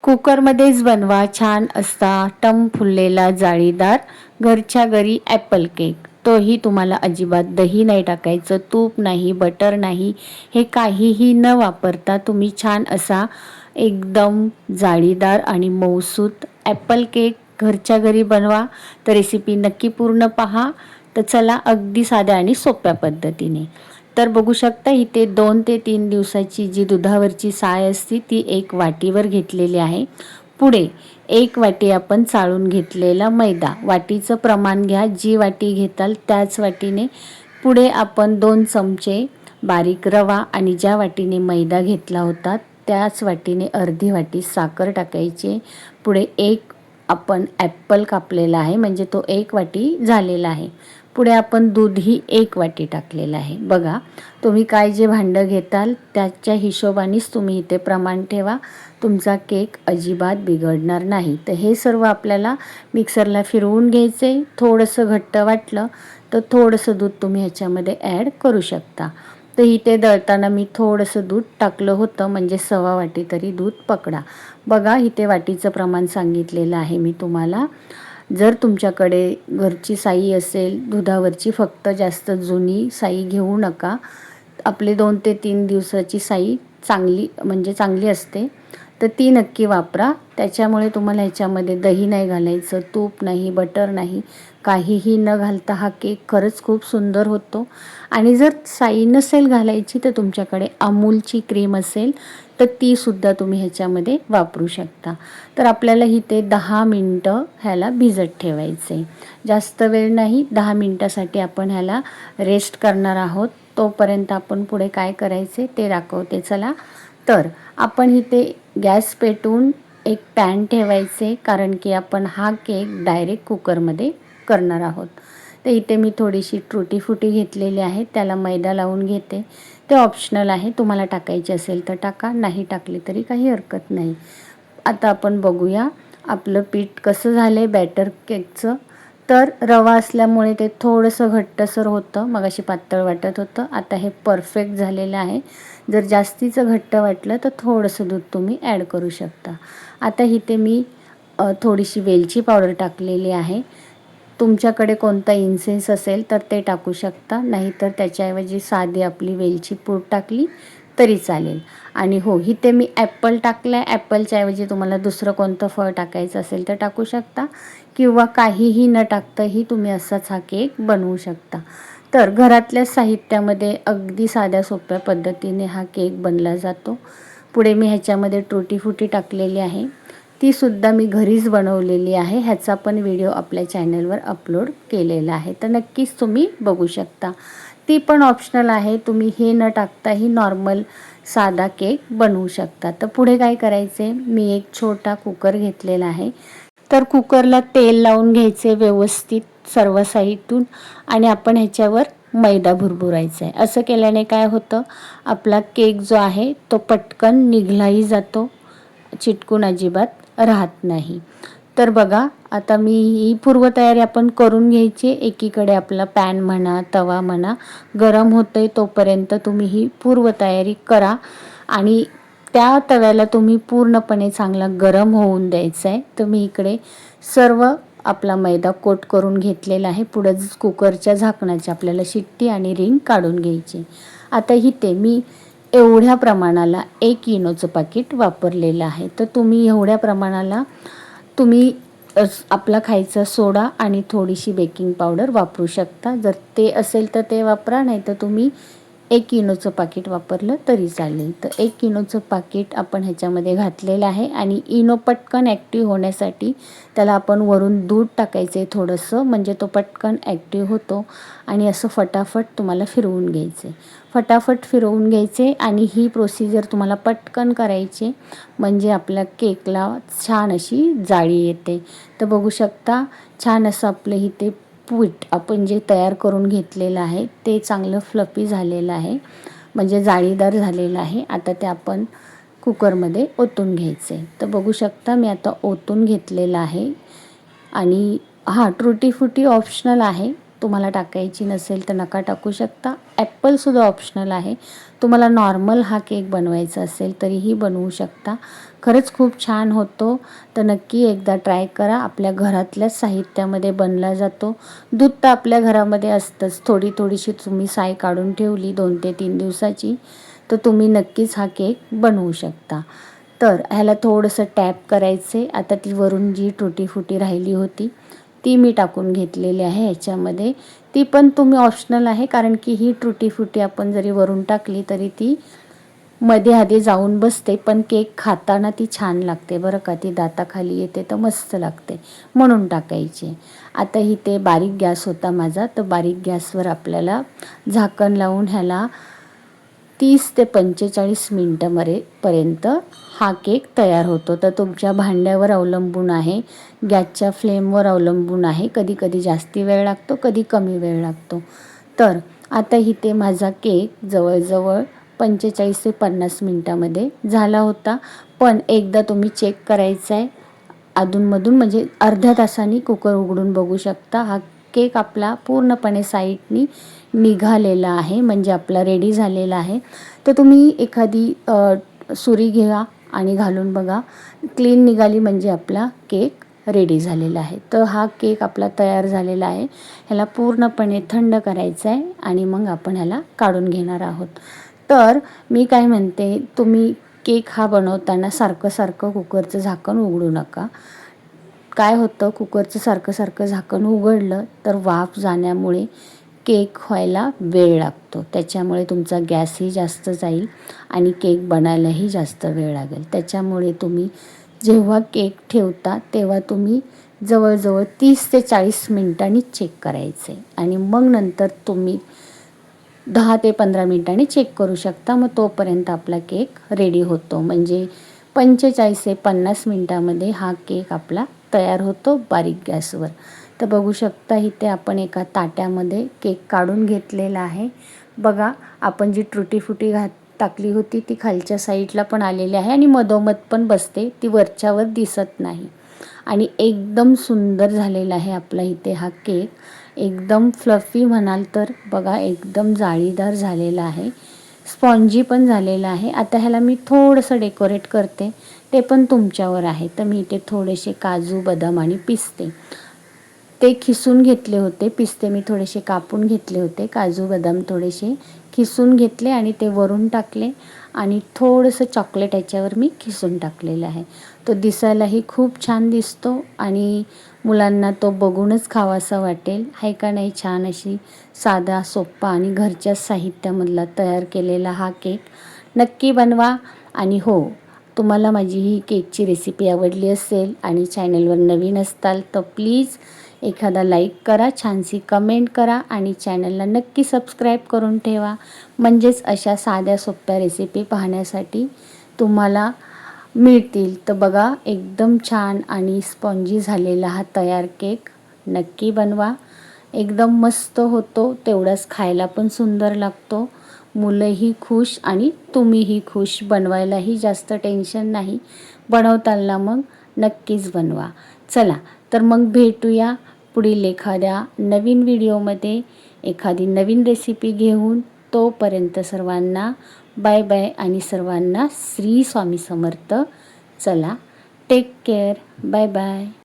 कुकरमध्येच बनवा छान असा टम फुललेला जाळीदार घरच्या घरी ॲपल केक. तोही तुम्हाला अजिबात दही नाही टाकायचं, तूप नाही, बटर नाही, हे काहीही न वापरता तुम्ही छान असा एकदम जाळीदार आणि मऊसूत ॲपल केक घरच्या घरी बनवा. तर रेसिपी नक्की पूर्ण पहा. तर चला अगदी साध्या आणि सोप्या पद्धतीने. तर बघू शकता इथे 2 ते 3 दिवसाची जी दुधावरची साय असते ती एक वाटीवर घेतलेली आहे. पुढे 1 वाटी आपण चाळून घेतलेला मैदा, वाटीचं प्रमाण घ्या, जी वाटी घेताल त्याच वाटीने. पुढे आपण 2 चमचे बारीक रवा आणि ज्या वाटीने मैदा घेतला होता त्याच वाटीने अर्धी वाटी साखर टाकायची. पुढे एक आपण ॲपल कापलेला आहे, म्हणजे तो 1 वाटी झालेला आहे. पुढे आपण दूधही 1 वाटी टाकलेलं आहे. बघा, तुम्ही काय जे भांडं घेताल त्याच्या हिशोबानेच तुम्ही इथे प्रमाण ठेवा. तुमचा केक अजिबात बिघडणार नाही. तर हे सर्व आपल्याला मिक्सरला फिरवून घ्यायचे. थोडंसं घट्ट वाटलं तर थोडंसं दूध तुम्ही ह्याच्यामध्ये ॲड करू शकता. तर इथे दळताना मी थोडंसं दूध टाकलं होतं, म्हणजे 1/2 वाटी तरी दूध पकडा. बघा, इथे वाटीचं प्रमाण सांगितलेलं आहे मी तुम्हाला. जर तुमच्याकडे घरची साई असेल दुधावरची, फक्त जास्त जुनी साई घेऊ नका. आपले 2 ते 3 दिवसाची साई चांगली असते, तर ती नक्की वापरा. त्याच्यामुळे तुम्हाला ह्याच्यामध्ये दही नाही घालायचं, तूप नाही, बटर नाही, काहीही न घालता हा केक खरंच खूप सुंदर होतो. आणि जर साई नसेल घालायची तर तुमच्याकडे अमूलची क्रीम असेल तर तीसुद्धा तुम्ही ह्याच्यामध्ये वापरू शकता. तर आपल्याला इथे 10 मिनटं ह्याला भिजत ठेवायचे. जास्त वेळ नाही, 10 मिनटासाठी आपण ह्याला रेस्ट करणार आहोत. तोपर्यंत आपण पुढे काय करायचे ते दाखवते चला. तर आपण इथे गॅस पेटवून एक पॅन ठेवायचे, कारण की आपण हा केक डायरेक्ट कुकरमध्ये करणार आहोत. तर इथे मी थोडीशी टूटी फ्रुटी घेतलेली आहे, त्याला मैदा लावून घेते. ते ऑप्शनल आहे, तुम्हाला टाकायचे असेल तर टाका, नाही टाकले तरी काही हरकत नाही. आता आपण बघूया आपलं पीठ कसं झालं आहे बॅटर केकचं. तर रवा असल्यामुळे ते थोडंसं घट्टसर होतं, मगाशी पातळ वाटत होतं. आता हे परफेक्ट झालेलं आहे. जर जास्तीचं घट्ट वाटलं तर थोडंसं दूध तुम्ही ॲड करू शकता. आता इथे मी थोडीशी वेलची पावडर टाकलेली आहे. तुमच्याकडे कोणता इन्सेन्स असेल तर ते टाकू शकता, नाहीतर त्याच्याऐवजी साधी आपली वेलची पूड टाकली तरी चालेल. आणि हो, इथे मी ॲपल टाकलं आहे. ॲपलच्या ऐवजी तुम्हाला दुसरं कोणतं फळ टाकायचं असेल तर टाकू शकता, किंवा काहीही न टाकताही तुम्ही असाच हा केक बनवू शकता. तर घरातल्या साहित्यामध्ये अगदी साध्या सोप्या पद्धतीने हा केक बनला जातो. पुढे मी ह्याच्यामध्ये टूटी फ्रुटी टाकलेली आहे, तीसुद्धा मी घरीच बनवलेली आहे. ह्याचा पण व्हिडिओ आपल्या चॅनलवर अपलोड केलेला आहे, तर नक्कीच तुम्ही बघू शकता. ती पण ऑप्शनल आहे, तुम्ही हे न टाकताही नॉर्मल साधा केक बनवू शकता. तर पुढे काय करायचे, मी एक छोटा कुकर घेतलेला आहे. तर कुकरला तेल लावून घ्यायचे व्यवस्थित सर्व साईडून, आणि आपण ह्याच्यावर मैदा भुरभुरायचा आहे. असं केल्याने काय होतं, आपला केक जो आहे तो पटकन निघलाही जातो, चिटकून अजिबात राहत नाही. तर बघा, आता मी ही पूर्वतयारी आपण करून घ्यायची. एकीकडे आपला पॅन म्हणा, तवा म्हणा, गरम होतोय तोपर्यंत तुम्ही ही पूर्वतयारी करा. आणि त्या तव्याला तुम्ही पूर्णपणे चांगला गरम होऊन द्यायचा आहे. तर मी इकडे सर्व आपला मैदा कोट करून घेतलेला आहे. पुढं कुकरच्या झाकणाची आपल्याला शिट्टी आणि रिंग काढून घ्यायची. आता इथे मी एवढ्या प्रमाणाला 1 इनोचं पाकीट वापरलेलं आहे. तर तुम्ही एवढ्या प्रमाणाला तुम्ही आपला खायचा सोडा आणि थोडीशी बेकिंग पावडर वापरू शकता. जर ते असेल तर ते वापरा, नाही तर तुम्ही 1 इनोचं पाकीट वापरलं तरी चालेल. तर 1 इनोचं पाकीट आपण ह्याच्यामध्ये घातलेलं आहे. आणि इनो पटकन ॲक्टिव्ह होण्यासाठी त्याला आपण वरून दूध टाकायचं आहे थोडंसं, म्हणजे तो पटकन ॲक्टिव्ह होतो. आणि असं फटाफट तुम्हाला फिरवून घ्यायचे, फटाफट फिरवून घ्यायचे. आणि ही प्रोसिजर तुम्हाला पटकन करायची, म्हणजे आपल्या केकला छान अशी जाळी येते. तर बघू शकता, छान असं आपलं इथे पीठ आपण जे तयार करून घेतलेलं आहे ते चांगलं फ्लफी झालेलं आहे, म्हणजे जाळीदार झालेलं आहे. आता ते आपण कुकरमध्ये ओतून घ्यायचे. तर बघू शकता मी आता ओतून घेतलेलं आहे. आणि टूटी फ्रुटी ऑप्शनल आहे, तुम्हाला टाकायची नसेल तर नका टाकू शकता. ॲपलसुद्धा ऑप्शनल आहे. तुम्हाला नॉर्मल हा केक बनवायचा असेल तरीही बनवू शकता. खरंच खूप छान होतो. तर नक्की एकदा ट्राय करा. आपल्या घरातल्याच साहित्यामध्ये बनला जातो. दूध तर आपल्या घरामध्ये असतंच. थोडीशी तुम्ही साय काढून ठेवली 2 ते 3 दिवसाची तर तुम्ही नक्कीच हा केक बनवू शकता. तर ह्याला थोडंसं टॅप करायचे. आता ती वरून जी टुटी फुटी राहिली होती ती मी टाकून घेतलेली आहे ह्याच्यामध्ये. ती पण तुम्ही ऑप्शनल आहे, कारण की ही टुटी फुटी आपण जरी वरून टाकली तरी ती मध्ये आधी जाऊन बसते, पण केक खाताना ती छान लागते बरं का. ती दाताखाली येते तर मस्त लागते, म्हणून टाकायची. आता इथे बारीक गॅस होता माझा, तर बारीक गॅसवर आपल्याला झाकण लावून ह्याला 30 ते 45 मिनटापर्यंत हा केक तयार होतो. तर तुमच्या भांड्यावर अवलंबून आहे, गॅसच्या फ्लेमवर अवलंबून आहे. कधी कधी जास्ती वेळ लागतो, कधी कमी वेळ लागतो. तर आता इथे माझा केक जवळजवळ 45 ते 50 मिनटामध्ये झाला होता. पण एकदा तुम्ही चेक करायचं आहे अधूनमधून, म्हणजे अर्ध्या तासाने कुकर उघडून बघू शकता. हा केक आपला पूर्णपणे साईडनी निघालेला आहे, म्हणजे आपला रेडी झालेला आहे. तर तुम्ही एखादी सुरी घ्या आणि घालून बघा. क्लीन निघाली म्हणजे आपला केक रेडी झालेला आहे. तर हा केक आपला तयार झालेला आहे. ह्याला पूर्णपणे थंड करायचं आहे आणि मग आपण ह्याला काढून घेणार आहोत. तर मी काय म्हणते, तुम्ही केक हा बनवताना सारखं कुकरचं झाकण उघडू नका. काय होतं, कुकरचं सारखं झाकण उघडलं तर वाफ जाण्यामुळे केक व्हायला वेळ लागतो. त्याच्यामुळे तुमचा गॅसही जास्त जाईल आणि केक बनायलाही जास्त वेळ लागेल. त्याच्यामुळे तुम्ही जेव्हा केक ठेवता तेव्हा तुम्ही जवळजवळ 30 ते 40 मिनिटांनी चेक करायचे आणि मग नंतर तुम्ही 10 ते 15 मिनिटांनी चेक करू शकता. मग तोपर्यंत आपला केक रेडी होतो. म्हणजे 45 ते 50 मिनिटामध्ये हा केक आपला तयार होतो बारीक गॅसवर. तर बघू शकता इथे आपण एका ताट्यामध्ये केक काढून घेतलेला आहे. बघा, आपण जी टुटी फुटी टाकली होती ती खालच्या साईडला पण आलेली आहे आणि मधोमध पण बसते, ती वरच्यावर दिसत नाही. आणि एकदम सुंदर झालेला आहे आपला इथे हा केक. एकदम फ्लफी म्हणाल तर बघा, एकदम जाळीदार झालेला आहे, स्पॉन्जी पण झालेला आहे. आता ह्याला मी थोडंसं डेकोरेट करते, ते पण तुमच्यावर आहे. तर मी इथे थोडेसे काजू, बदाम आणि पिस्ते ते खिसून घेतले होते. पिस्ते मी थोडेसे कापून घेतले होते, काजू बदाम थोडेसे खिसून घेतले आणि ते वरून टाकले आणि थोडंसं चॉकलेट याच्यावर मी खिसून टाकलेलं आहे. तो दिसायलाही खूप छान दिसतो आणि मुलांना तो बघूनच खावासा वाटेल, आहे का नाही. छान अशी साधा, सोप्पा आणि घरच्या साहित्यामधला तयार केलेला हा केक नक्की बनवा. आणि हो, तुम्हाला माझी ही केकची रेसिपी आवडली असेल आणि चॅनलवर नवीन असताल तर प्लीज एखादा लाईक करा, छानशी कमेंट करा आणि चॅनलला नक्की सबस्क्राईब करून ठेवा. म्हणजेच अशा साध्या सोप्या रेसिपी पाहण्यासाठी तुम्हाला मिळतील. तर बघा, एकदम छान आणि स्पॉन्जी झालेला हा तयार केक नक्की बनवा. एकदम मस्त होतो, तेवढाच खायला पण सुंदर लागतो. मुलंही खुश आणि तुम्हीही खुश. बनवायलाही जास्त टेन्शन नाही. बनवताना मग नक्कीच बनवा. चला, तर मग भेटूया पुढील एखाद्या नवीन व्हिडिओमध्ये एखादी नवीन रेसिपी घेऊन. तोपर्यंत सर्वांना बाय बाय आणि सर्वांना श्री स्वामी समर्थ. चला, टेक केअर. Bye bye.